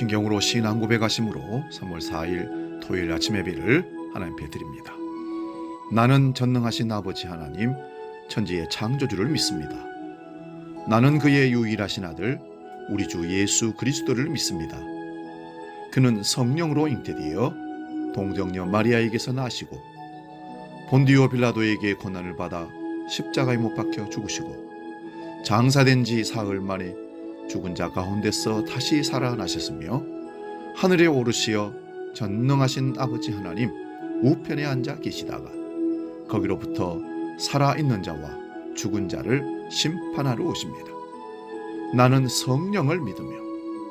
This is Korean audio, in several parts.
신경으로 신앙 고백하심으로 3월 4일 토요일 아침 예배를 하나님께 드립니다. 나는 전능하신 아버지 하나님, 천지의 창조주를 믿습니다. 나는 그의 유일하신 아들, 우리 주 예수 그리스도를 믿습니다. 그는 성령으로 잉태되어 동정녀 마리아에게서 나시고 본디오 빌라도에게 고난을 받아 십자가에 못 박혀 죽으시고 장사된 지 사흘 만에 죽은 자 가운데서 다시 살아나셨으며 하늘에 오르시어 전능하신 아버지 하나님 우편에 앉아 계시다가 거기로부터 살아있는 자와 죽은 자를 심판하러 오십니다. 나는 성령을 믿으며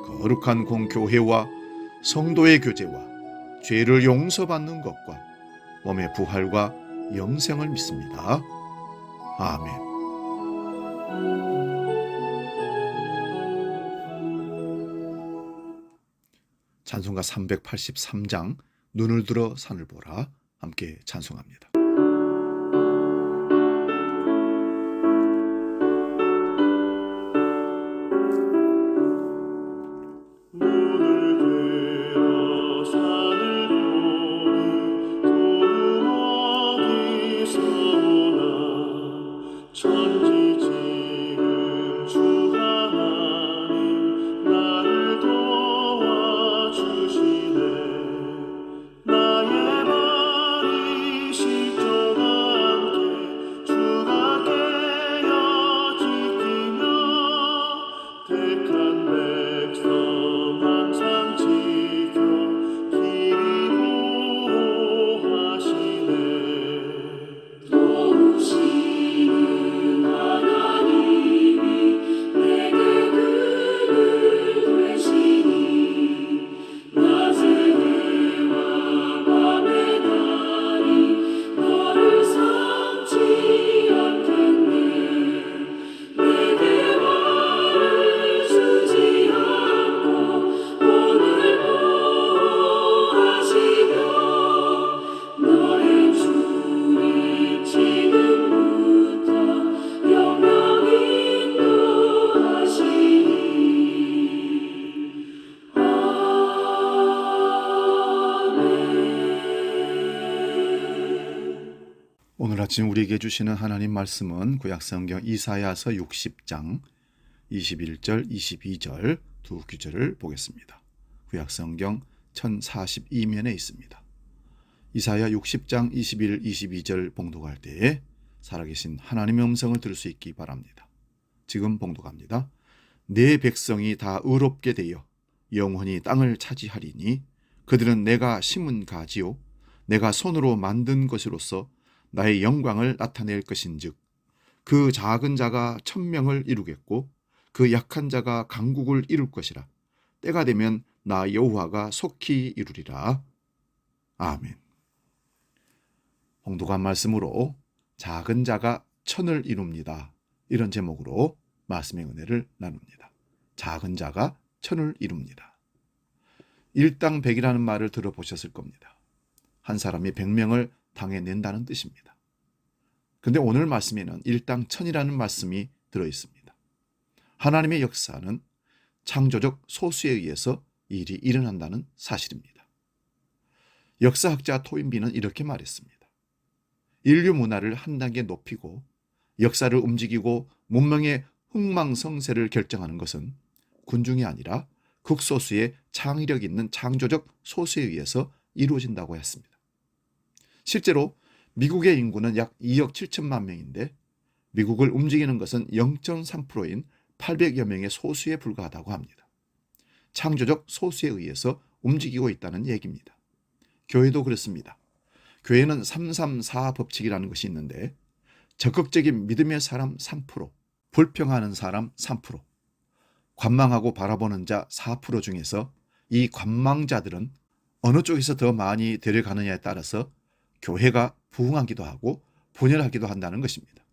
거룩한 공교회와 성도의 교제와 죄를 용서받는 것과 몸의 부활과 영생을 믿습니다. 아멘. 찬송가 383장 눈을 들어 산을 보라 함께 찬송합니다. 오늘 아침 우리에게 주시는 하나님 말씀은 구약성경 이사야서 60장 21절 22절 두 구절을 보겠습니다. 구약성경 1042면에 있습니다. 이사야 60장 21, 22절 봉독할 때에 살아계신 하나님의 음성을 들을 수 있기 바랍니다. 지금 봉독합니다. 내 백성이 다 의롭게 되어 영원히 땅을 차지하리니 그들은 내가 심은 가지요 내가 손으로 만든 것으로서 나의 영광을 나타낼 것인즉 그 작은 자가 천명을 이루겠고 그 약한 자가 강국을 이룰 것이라. 때가 되면 나 여호와가 속히 이루리라. 아멘. 봉독한 말씀으로 작은 자가 천을 이룹니다. 이런 제목으로 말씀의 은혜를 나눕니다. 작은 자가 천을 이룹니다. 일당백이라는 말을 들어보셨을 겁니다. 한 사람이 100명을 당해낸다는 뜻입니다. 그런데 오늘 말씀에는 일당천이라는 말씀이 들어있습니다. 하나님의 역사는 창조적 소수에 의해서 일이 일어난다는 사실입니다. 역사학자 토인비는 이렇게 말했습니다. 인류 문화를 한 단계 높이고 역사를 움직이고 문명의 흥망성쇠를 결정하는 것은 군중이 아니라 극소수의 창의력 있는 창조적 소수에 의해서 이루어진다고 했습니다. 실제로 미국의 인구는 약 2억 7천만 명인데 미국을 움직이는 것은 0.3%인 800여 명의 소수에 불과하다고 합니다. 창조적 소수에 의해서 움직이고 있다는 얘기입니다. 교회도 그렇습니다. 교회는 334 법칙이라는 것이 있는데 적극적인 믿음의 사람 3%, 불평하는 사람 3%, 관망하고 바라보는 자 4% 중에서 이 관망자들은 어느 쪽에서 더 많이 데려가느냐에 따라서 교회가 부흥하기도 하고 분열하기도 한다는 것입니다.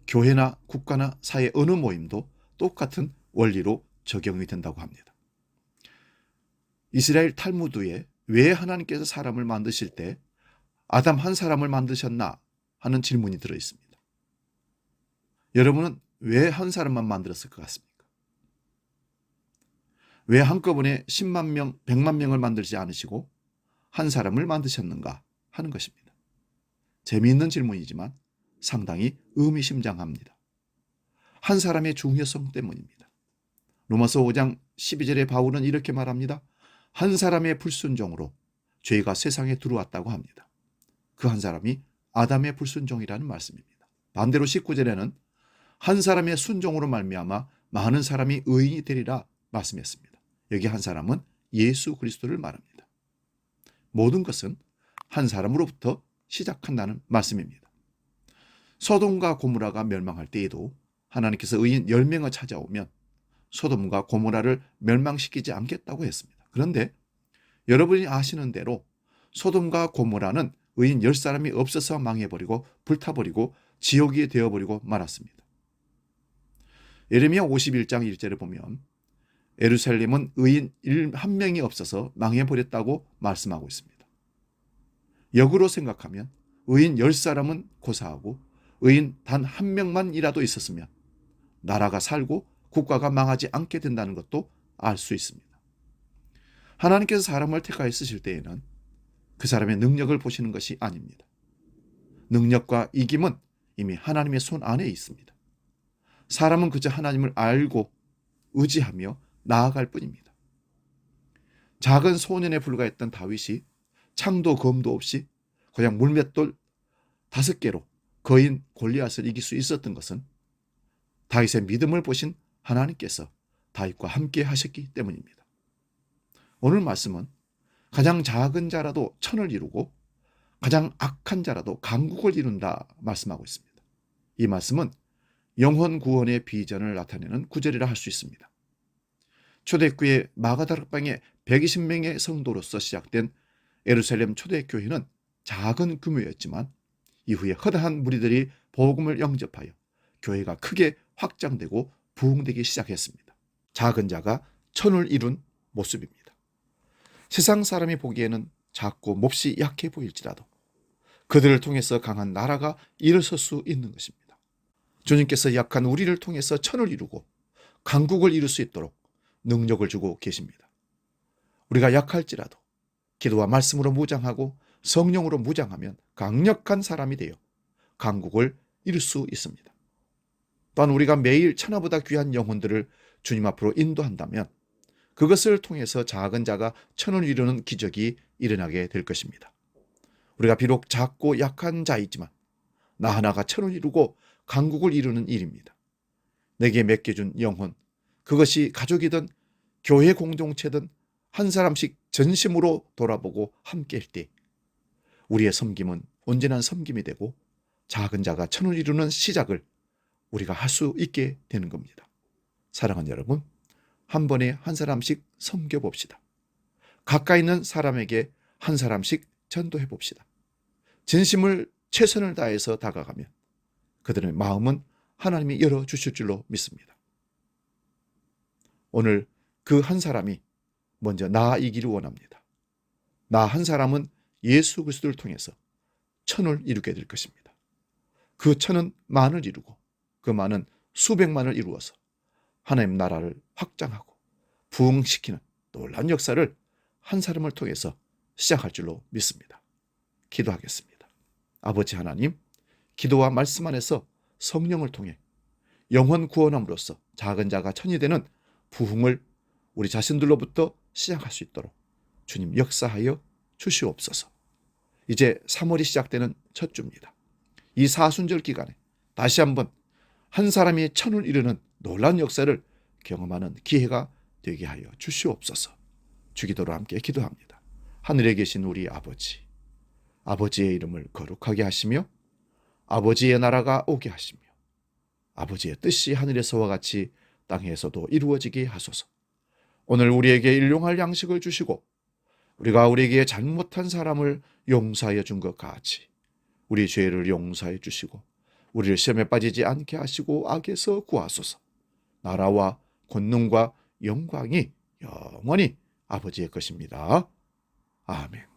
교회나 국가나 사회 어느 모임도 똑같은 원리로 적용이 된다고 합니다. 이스라엘 탈무드에 왜 하나님께서 사람을 만드실 때 아담 한 사람을 만드셨나 하는 질문이 들어있습니다. 여러분은 왜 한 사람만 만들었을 것 같습니까? 왜 한꺼번에 10만 명, 100만 명을 만들지 않으시고 한 사람을 만드셨는가 하는 것입니다. 재미있는 질문이지만 상당히 의미심장합니다. 한 사람의 중요성 때문입니다. 로마서 5장 12절에 바울은 이렇게 말합니다. 한 사람의 불순종으로 죄가 세상에 들어왔다고 합니다. 그 한 사람이 아담의 불순종이라는 말씀입니다. 반대로 19절에는 한 사람의 순종으로 말미암아 많은 사람이 의인이 되리라 말씀했습니다. 여기 한 사람은 예수 그리스도를 말합니다. 모든 것은 한 사람으로부터 시작한다는 말씀입니다. 소돔과 고모라가 멸망할 때에도 하나님께서 의인 10명을 찾아오면 소돔과 고모라를 멸망시키지 않겠다고 했습니다. 그런데 여러분이 아시는 대로 소돔과 고모라는 의인 10사람이 없어서 망해버리고 불타버리고 지옥이 되어버리고 말았습니다. 예레미야 51장 1절에 보면 예루살렘은 의인 1명이 없어서 망해버렸다고 말씀하고 있습니다. 역으로 생각하면 의인 10사람은 고사하고 의인 단 1명만이라도 있었으면 나라가 살고 국가가 망하지 않게 된다는 것도 알 수 있습니다. 하나님께서 사람을 택하여 쓰실 때에는 그 사람의 능력을 보시는 것이 아닙니다. 능력과 이김은 이미 하나님의 손 안에 있습니다. 사람은 그저 하나님을 알고 의지하며 나아갈 뿐입니다. 작은 소년에 불과했던 다윗이 창도 검도 없이 그냥 물맷돌 5개로 거인 골리앗을 이길 수 있었던 것은 다윗의 믿음을 보신 하나님께서 다윗과 함께 하셨기 때문입니다. 오늘 말씀은 가장 작은 자라도 천을 이루고 가장 악한 자라도 강국을 이룬다 말씀하고 있습니다. 이 말씀은 영혼 구원의 비전을 나타내는 구절이라 할 수 있습니다. 초대교회 마가다락방의 120명의 성도로서 시작된 예루살렘 초대교회는 작은 규모였지만 이후에 허다한 무리들이 복음을 영접하여 교회가 크게 확장되고 부흥되기 시작했습니다. 작은 자가 천을 이룬 모습입니다. 세상 사람이 보기에는 작고 몹시 약해 보일지라도 그들을 통해서 강한 나라가 일어설 수 있는 것입니다. 주님께서 약한 우리를 통해서 천을 이루고 강국을 이룰 수 있도록 능력을 주고 계십니다. 우리가 약할지라도 기도와 말씀으로 무장하고 성령으로 무장하면 강력한 사람이 되어 강국을 이룰 수 있습니다. 또한 우리가 매일 천하보다 귀한 영혼들을 주님 앞으로 인도한다면 그것을 통해서 작은 자가 천을 이루는 기적이 일어나게 될 것입니다. 우리가 비록 작고 약한 자이지만 나 하나가 천을 이루고 강국을 이루는 일입니다. 내게 맡겨준 영혼, 그것이 가족이든 교회 공동체든 한 사람씩 전심으로 돌아보고 함께할 때 우리의 섬김은 온전한 섬김이 되고 작은 자가 천을 이루는 시작을 우리가 할 수 있게 되는 겁니다. 사랑하는 여러분, 한 번에 한 사람씩 섬겨봅시다. 가까이 있는 사람에게 한 사람씩 전도해 봅시다. 진심을 최선을 다해서 다가가면 그들의 마음은 하나님이 열어주실 줄로 믿습니다. 오늘 그 한 사람이 먼저 나이기를 원합니다. 나 한 사람은 예수 그리스도를 통해서 천을 이루게 될 것입니다. 그 천은 만을 이루고 그 만은 수백만을 이루어서 하나님 나라를 확장하고 부흥시키는 놀라운 역사를 한 사람을 통해서 시작할 줄로 믿습니다. 기도하겠습니다. 아버지 하나님, 기도와 말씀 안에서 성령을 통해 영혼 구원함으로써 작은 자가 천이 되는 부흥을 우리 자신들로부터 시작할 수 있도록 주님 역사하여 주시옵소서. 이제 3월이 시작되는 첫 주입니다. 이 사순절 기간에 다시 한번 한 사람이 천을 이루는 놀라운 역사를 경험하는 기회가 되게 하여 주시옵소서. 주기도로 함께 기도합니다. 하늘에 계신 우리 아버지, 아버지의 이름을 거룩하게 하시며 아버지의 나라가 오게 하시며 아버지의 뜻이 하늘에서와 같이 땅에서도 이루어지게 하소서. 오늘 우리에게 일용할 양식을 주시고 우리가 우리에게 잘못한 사람을 용서하여 준 것 같이 우리 죄를 용서해 주시고 우리를 시험에 빠지지 않게 하시고 악에서 구하소서. 나라와 권능과 영광이 영원히 아버지의 것입니다. 아멘.